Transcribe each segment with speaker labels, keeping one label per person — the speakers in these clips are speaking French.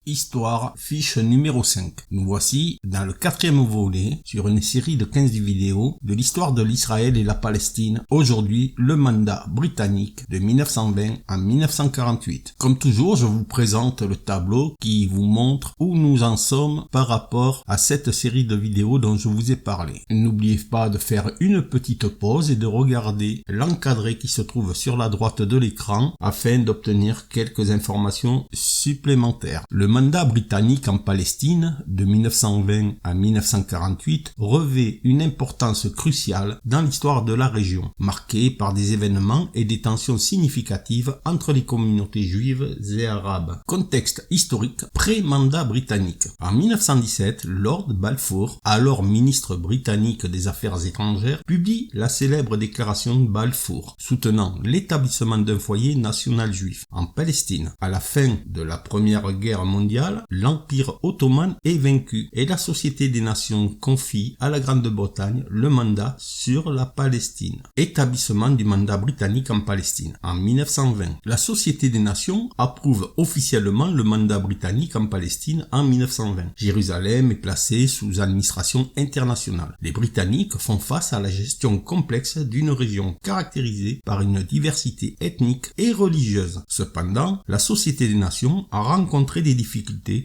Speaker 1: Histoire, fiche numéro 5. Nous voici dans le 4e volet sur une série de 15 vidéos de l'histoire de l'Israël et la Palestine, aujourd'hui le mandat britannique de 1920 à 1948. Comme toujours, je vous présente le tableau qui vous montre où nous en sommes par rapport à cette série de vidéos dont je vous ai parlé. N'oubliez pas de faire une petite pause et de regarder l'encadré qui se trouve sur la droite de l'écran afin d'obtenir quelques informations supplémentaires. Le mandat britannique en Palestine de 1920 à 1948 revêt une importance cruciale dans l'histoire de la région, marquée par des événements et des tensions significatives entre les communautés juives et arabes. Contexte historique pré-mandat britannique. En 1917, Lord Balfour, alors ministre britannique des Affaires étrangères, publie la célèbre déclaration de Balfour, soutenant l'établissement d'un foyer national juif en Palestine. À la fin de la Première Guerre mondiale, l'Empire ottoman est vaincu et la Société des Nations confie à la Grande-Bretagne le mandat sur la Palestine. Établissement du mandat britannique en Palestine. En 1920, la Société des Nations approuve officiellement le mandat britannique en Palestine en 1920. Jérusalem est placée sous administration internationale. Les Britanniques font face à la gestion complexe d'une région caractérisée par une diversité ethnique et religieuse. Cependant, la Société des Nations a rencontré des difficultés,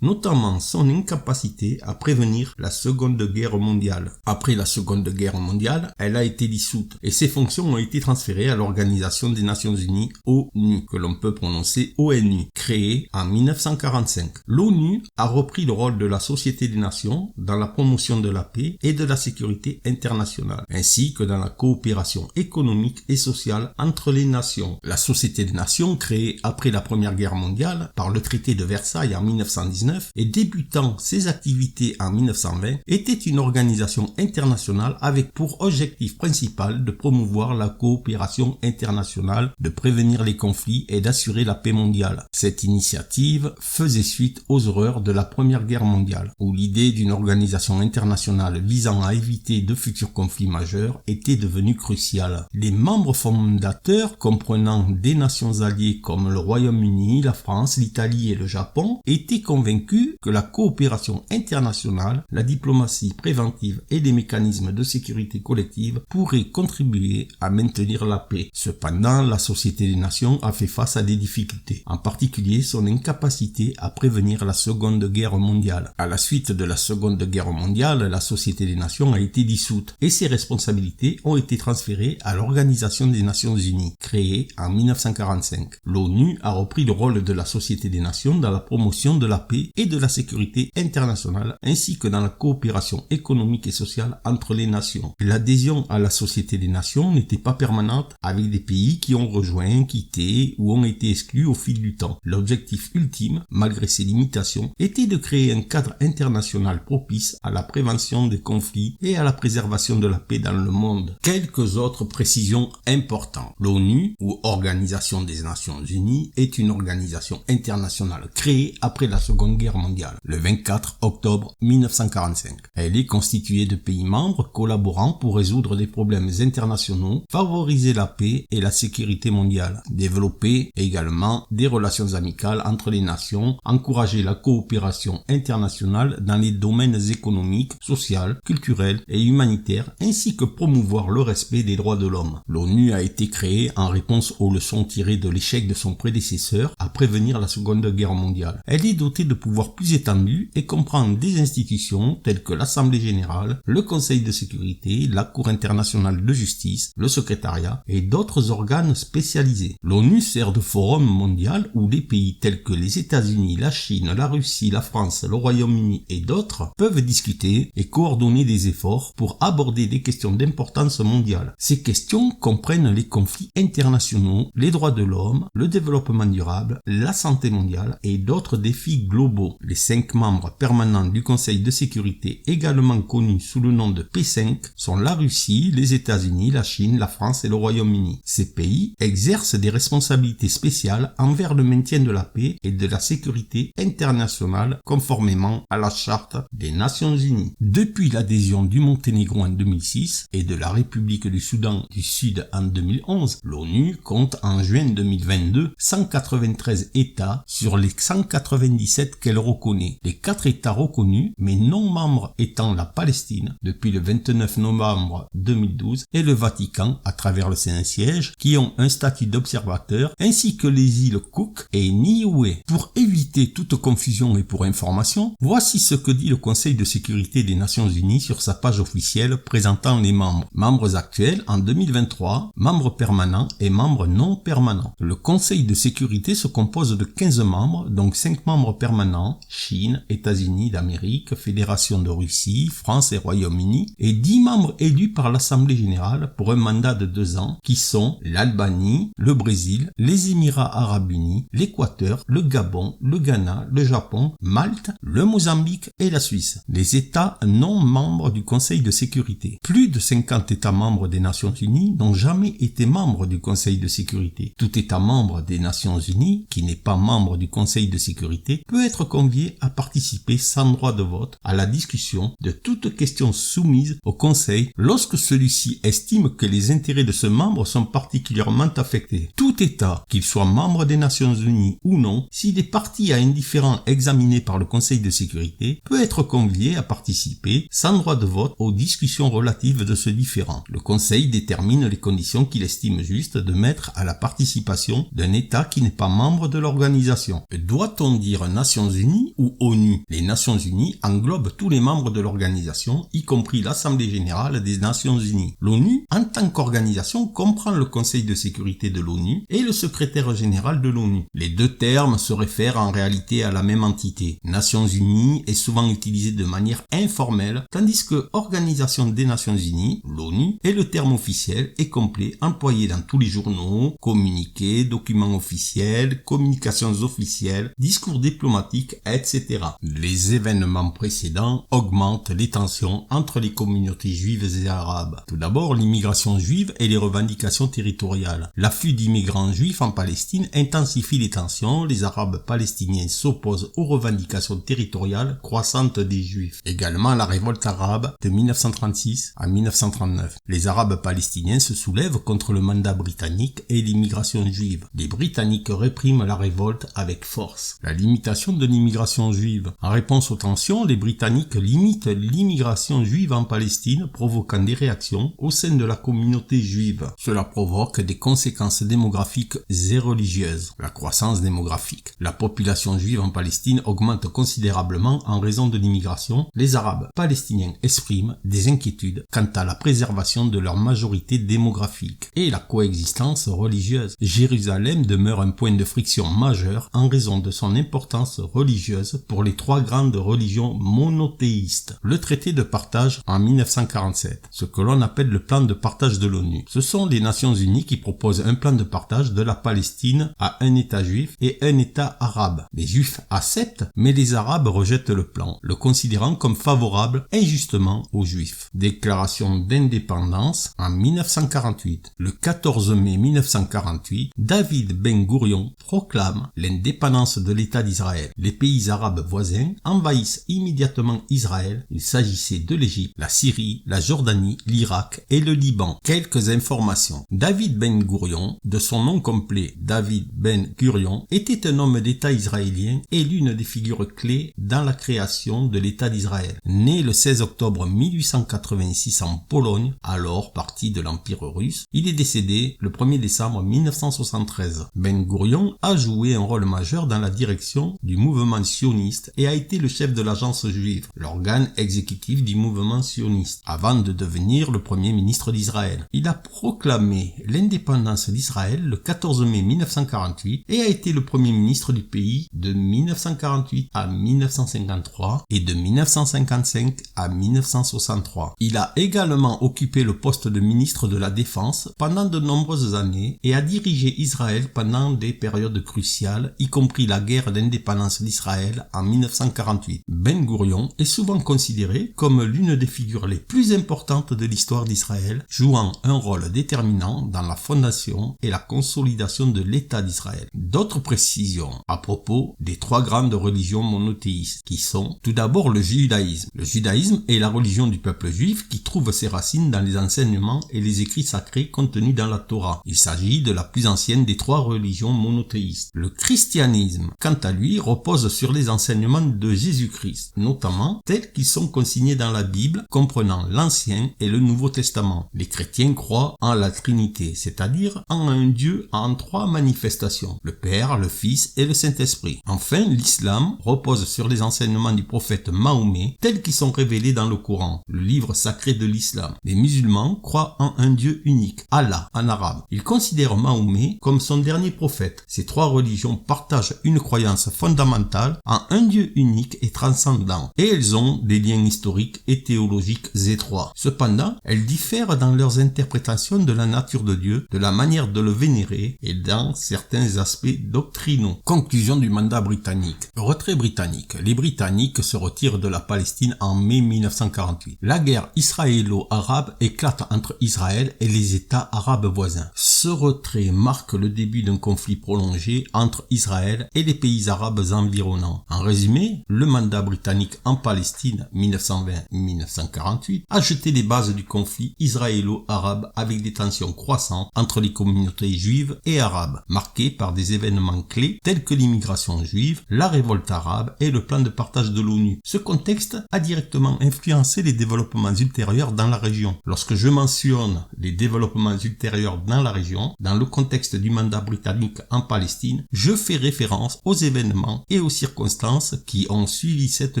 Speaker 1: notamment son incapacité à prévenir la Seconde Guerre mondiale. Après la Seconde Guerre mondiale, elle a été dissoute et ses fonctions ont été transférées à l'Organisation des Nations Unies, ONU, que l'on peut prononcer ONU, créée en 1945. L'ONU a repris le rôle de la Société des Nations dans la promotion de la paix et de la sécurité internationale, ainsi que dans la coopération économique et sociale entre les nations. La Société des Nations, créée après la Première Guerre mondiale par le traité de Versailles en 1919 et débutant ses activités en 1920, était une organisation internationale avec pour objectif principal de promouvoir la coopération internationale, de prévenir les conflits et d'assurer la paix mondiale. Cette initiative faisait suite aux horreurs de la Première Guerre mondiale, où l'idée d'une organisation internationale visant à éviter de futurs conflits majeurs était devenue cruciale. Les membres fondateurs, comprenant des nations alliées comme le Royaume-Uni, la France, l'Italie et le Japon, étaient convaincus que la coopération internationale, la diplomatie préventive et les mécanismes de sécurité collective pourraient contribuer à maintenir la paix. Cependant, la Société des Nations a fait face à des difficultés, en particulier son incapacité à prévenir la Seconde Guerre mondiale. À la suite de la Seconde Guerre mondiale, la Société des Nations a été dissoute et ses responsabilités ont été transférées à l'Organisation des Nations Unies, créée en 1945. L'ONU a repris le rôle de la Société des Nations dans la promotion de la paix et de la sécurité internationale, ainsi que dans la coopération économique et sociale entre les nations. L'adhésion à la Société des Nations n'était pas permanente, avec des pays qui ont rejoint, quitté ou ont été exclus au fil du temps. L'objectif ultime, malgré ses limitations, était de créer un cadre international propice à la prévention des conflits et à la préservation de la paix dans le monde. Quelques autres précisions importantes. L'ONU, ou Organisation des Nations Unies, est une organisation internationale créée après la Seconde Guerre mondiale, le 24 octobre 1945. Elle est constituée de pays membres collaborant pour résoudre des problèmes internationaux, favoriser la paix et la sécurité mondiale, développer également des relations amicales entre les nations, encourager la coopération internationale dans les domaines économiques, social, culturel et humanitaires, ainsi que promouvoir le respect des droits de l'homme. L'ONU a été créée en réponse aux leçons tirées de l'échec de son prédécesseur à prévenir la Seconde Guerre mondiale. Elle est dotée de pouvoirs plus étendus et comprend des institutions telles que l'Assemblée générale, le Conseil de sécurité, la Cour internationale de justice, le secrétariat et d'autres organes spécialisés. L'ONU sert de forum mondial où des pays tels que les États-Unis, la Chine, la Russie, la France, le Royaume-Uni et d'autres peuvent discuter et coordonner des efforts pour aborder des questions d'importance mondiale. Ces questions comprennent les conflits internationaux, les droits de l'homme, le développement durable, la santé mondiale et d'autres défis globaux. Les 5 membres permanents du Conseil de sécurité, également connus sous le nom de P5, sont la Russie, les États-Unis, la Chine, la France et le Royaume-Uni. Ces pays exercent des responsabilités spéciales envers le maintien de la paix et de la sécurité internationale conformément à la Charte des Nations Unies. Depuis l'adhésion du Monténégro en 2006 et de la République du Soudan du Sud en 2011, l'ONU compte en juin 2022 193 États sur les 180 97 qu'elle reconnaît. Les 4 États reconnus, mais non membres étant la Palestine, depuis le 29 novembre 2012, et le Vatican, à travers le Saint-Siège, qui ont un statut d'observateur, ainsi que les îles Cook et Niue. Pour éviter toute confusion et pour information, voici ce que dit le Conseil de sécurité des Nations Unies sur sa page officielle présentant les membres. Membres actuels en 2023, membres permanents et membres non permanents. Le Conseil de sécurité se compose de 15 membres, donc 5 membres permanents, Chine, États-Unis d'Amérique, Fédération de Russie, France et Royaume-Uni, et 10 membres élus par l'Assemblée générale pour un mandat de 2 ans, qui sont l'Albanie, le Brésil, les Émirats arabes unis, l'Équateur, le Gabon, le Ghana, le Japon, Malte, le Mozambique et la Suisse. Les États non membres du Conseil de sécurité. Plus de 50 États membres des Nations Unies n'ont jamais été membres du Conseil de sécurité. Tout État membre des Nations Unies, qui n'est pas membre du Conseil de sécurité, peut être convié à participer sans droit de vote à la discussion de toute question soumise au Conseil lorsque celui-ci estime que les intérêts de ce membre sont particulièrement affectés. Tout État, qu'il soit membre des Nations Unies ou non, s'il est partie à un différend examiné par le Conseil de sécurité, peut être convié à participer sans droit de vote aux discussions relatives de ce différend. Le Conseil détermine les conditions qu'il estime juste de mettre à la participation d'un État qui n'est pas membre de l'organisation. Doit-on dire Nations Unies ou ONU? Les Nations Unies englobent tous les membres de l'organisation, y compris l'Assemblée générale des Nations Unies. L'ONU, en tant qu'organisation, comprend le Conseil de sécurité de l'ONU et le secrétaire général de l'ONU. Les deux termes se réfèrent en réalité à la même entité. Nations Unies est souvent utilisé de manière informelle, tandis que Organisation des Nations Unies, l'ONU, est le terme officiel et complet employé dans tous les journaux, communiqués, documents officiels, communications officielles, discours diplomatiques, etc. Les événements précédents augmentent les tensions entre les communautés juives et arabes. Tout d'abord, l'immigration juive et les revendications territoriales. L'afflux d'immigrants juifs en Palestine intensifie les tensions, les Arabes palestiniens s'opposent aux revendications territoriales croissantes des Juifs. Également la révolte arabe de 1936 à 1939. Les Arabes palestiniens se soulèvent contre le mandat britannique et l'immigration juive. Les Britanniques répriment la révolte avec force. La limitation de l'immigration juive. En réponse aux tensions, les Britanniques limitent l'immigration juive en Palestine, provoquant des réactions au sein de la communauté juive. Cela provoque des conséquences démographiques et religieuses. La croissance démographique. La population juive en Palestine augmente considérablement en raison de l'immigration. Les Arabes palestiniens expriment des inquiétudes quant à la préservation de leur majorité démographique et la coexistence religieuse. Jérusalem demeure un point de friction majeur en raison de son importance religieuse pour les 3 grandes religions monothéistes. Le traité de partage en 1947, ce que l'on appelle le plan de partage de l'ONU. Ce sont les Nations Unies qui proposent un plan de partage de la Palestine à un État juif et un État arabe. Les Juifs acceptent, mais les Arabes rejettent le plan, le considérant comme favorable injustement aux Juifs. Déclaration d'indépendance en 1948. Le 14 mai 1948, David Ben Gourion proclame l'indépendance de l'État d'Israël. Les pays arabes voisins envahissent immédiatement Israël. Il s'agissait de l'Égypte, la Syrie, la Jordanie, l'Irak et le Liban. Quelques informations. David Ben Gourion, de son nom complet David Ben Gurion, était un homme d'État israélien et l'une des figures clés dans la création de l'État d'Israël. Né le 16 octobre 1886 en Pologne, alors partie de l'Empire russe, il est décédé le 1er décembre 1973. Ben Gurion a joué un rôle majeur dans la direction du mouvement sioniste et a été le chef de l'agence juive, l'organe exécutif du mouvement sioniste, avant de devenir le premier ministre d'Israël. Il a proclamé l'indépendance d'Israël le 14 mai 1948 et a été le premier ministre du pays de 1948 à 1953 et de 1955 à 1963. Il a également occupé le poste de ministre de la Défense pendant de nombreuses années et a dirigé Israël pendant des périodes cruciales, y compris la guerre d'indépendance d'Israël en 1948. Ben Gourion est souvent considéré comme l'une des figures les plus importantes de l'histoire d'Israël, jouant un rôle déterminant dans la fondation et la consolidation de l'État d'Israël. D'autres précisions à propos des 3 grandes religions monothéistes, qui sont tout d'abord le judaïsme. Le judaïsme est la religion du peuple juif qui trouve ses racines dans les enseignements et les écrits sacrés contenus dans la Torah. Il s'agit de la plus ancienne des 3 religions monothéistes. Le christianisme, quant à lui, repose sur les enseignements de Jésus-Christ, notamment tels qu'ils sont consignés dans la Bible, comprenant l'Ancien et le Nouveau Testament. Les chrétiens croient en la Trinité, c'est-à-dire en un Dieu en 3 manifestations, le Père, le Fils et le Saint-Esprit. Enfin, l'islam repose sur les enseignements du prophète Mahomet, tels qu'ils sont révélés dans le Coran, le livre sacré de l'islam. Les musulmans croient en un Dieu unique, Allah en arabe. Ils considèrent Mahomet comme son dernier prophète. Ces 3 religions partagent une croyance fondamentale en un Dieu unique et transcendant, et elles ont des liens historiques et théologiques étroits. Cependant, elles diffèrent dans leurs interprétations de la nature de Dieu, de la manière de le vénérer et dans certains aspects doctrinaux. Conclusion du mandat britannique. Retrait britannique. Les Britanniques se retirent de la Palestine en mai 1948. La guerre israélo-arabe éclate entre Israël et les États arabes voisins. Ce retrait marque le début d'un conflit prolongé entre Israël et les pays arabes environnants. En résumé, le mandat britannique en Palestine 1920-1948 a jeté les bases du conflit israélo-arabe avec des tensions croissantes entre les communautés juives et arabes, marquées par des événements clés tels que l'immigration juive, la révolte arabe et le plan de partage de l'ONU. Ce contexte a directement influencé les développements ultérieurs dans la région. Lorsque je mentionne les développements ultérieurs dans la région, dans le contexte du mandat britannique en Palestine, je fais référence aux événements et aux circonstances qui ont suivi cette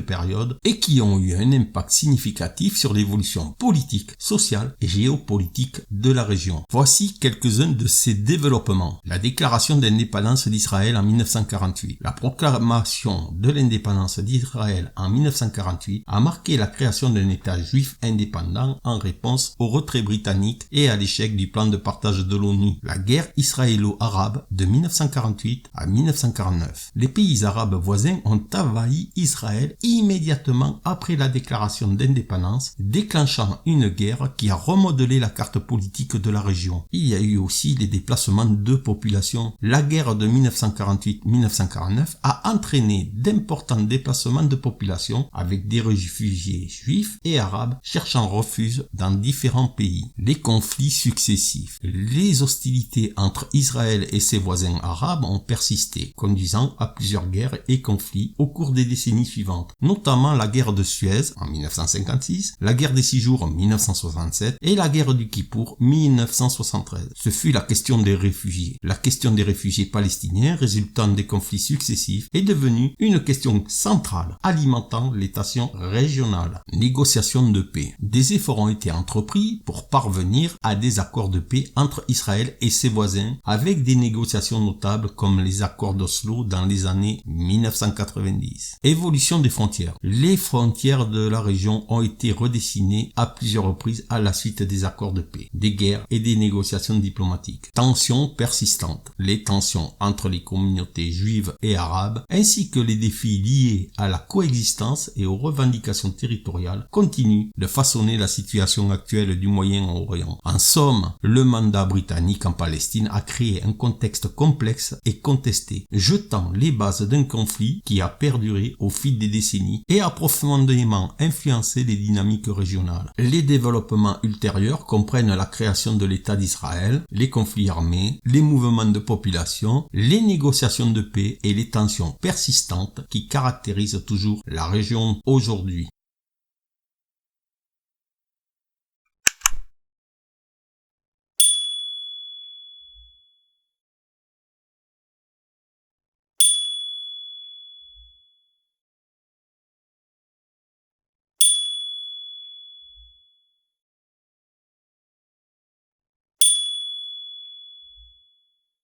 Speaker 1: période et qui ont eu un impact significatif sur l'évolution politique, sociale et géopolitique de la région. Voici quelques-uns de ces développements. La déclaration d'indépendance d'Israël en 1948. La proclamation de l'indépendance d'Israël en 1948 a marqué la création d'un État juif indépendant en réponse au retrait britannique et à l'échec du plan de partage de l'ONU. La guerre israélo-arabe de 1948 à 1949. Les pays arabes voisins ont envahi Israël immédiatement après la déclaration d'indépendance, déclenchant une guerre qui a remodelé la carte politique de la région. Il y a eu aussi les déplacements de population. La guerre de 1948-1949 a entraîné d'importants déplacements de population avec des réfugiés juifs et arabes cherchant refuge dans différents pays. Les conflits successifs. Les hostilités entre Israël et ses voisins arabes ont persisté, conduisant à plusieurs guerres et conflits au cours des décennies suivantes, notamment la guerre de Suez en 1956, la guerre des 6 jours en 1967 et la guerre du Kippour 1973. Ce fut la question des réfugiés. La question des réfugiés palestiniens résultant des conflits successifs est devenue une question centrale, alimentant les tensions régionales. Négociation de paix. Des efforts ont été entrepris pour parvenir à des accords de paix entre Israël et ses voisins, avec des négociations notables comme les accords d'Oslo dans les années 1990. Évolution des frontières. Les frontières de la région ont été redessinées à plusieurs reprises à la suite des accords de paix, des guerres et des négociations diplomatiques. Tensions persistantes. Les tensions entre les communautés juives et arabes, ainsi que les défis liés à la coexistence et aux revendications territoriales, continuent de façonner la situation actuelle du Moyen-Orient. En somme, le mandat britannique en Palestine a créé un contexte complexe et contesté, jetant les bases d'un conflit qui a perduré au fil des décennies et a profondément influencé les dynamiques régionales. Les développements ultérieurs comprennent la création de l'État d'Israël, les conflits armés, les mouvements de population, les négociations de paix et les tensions persistantes qui caractérisent toujours la région aujourd'hui.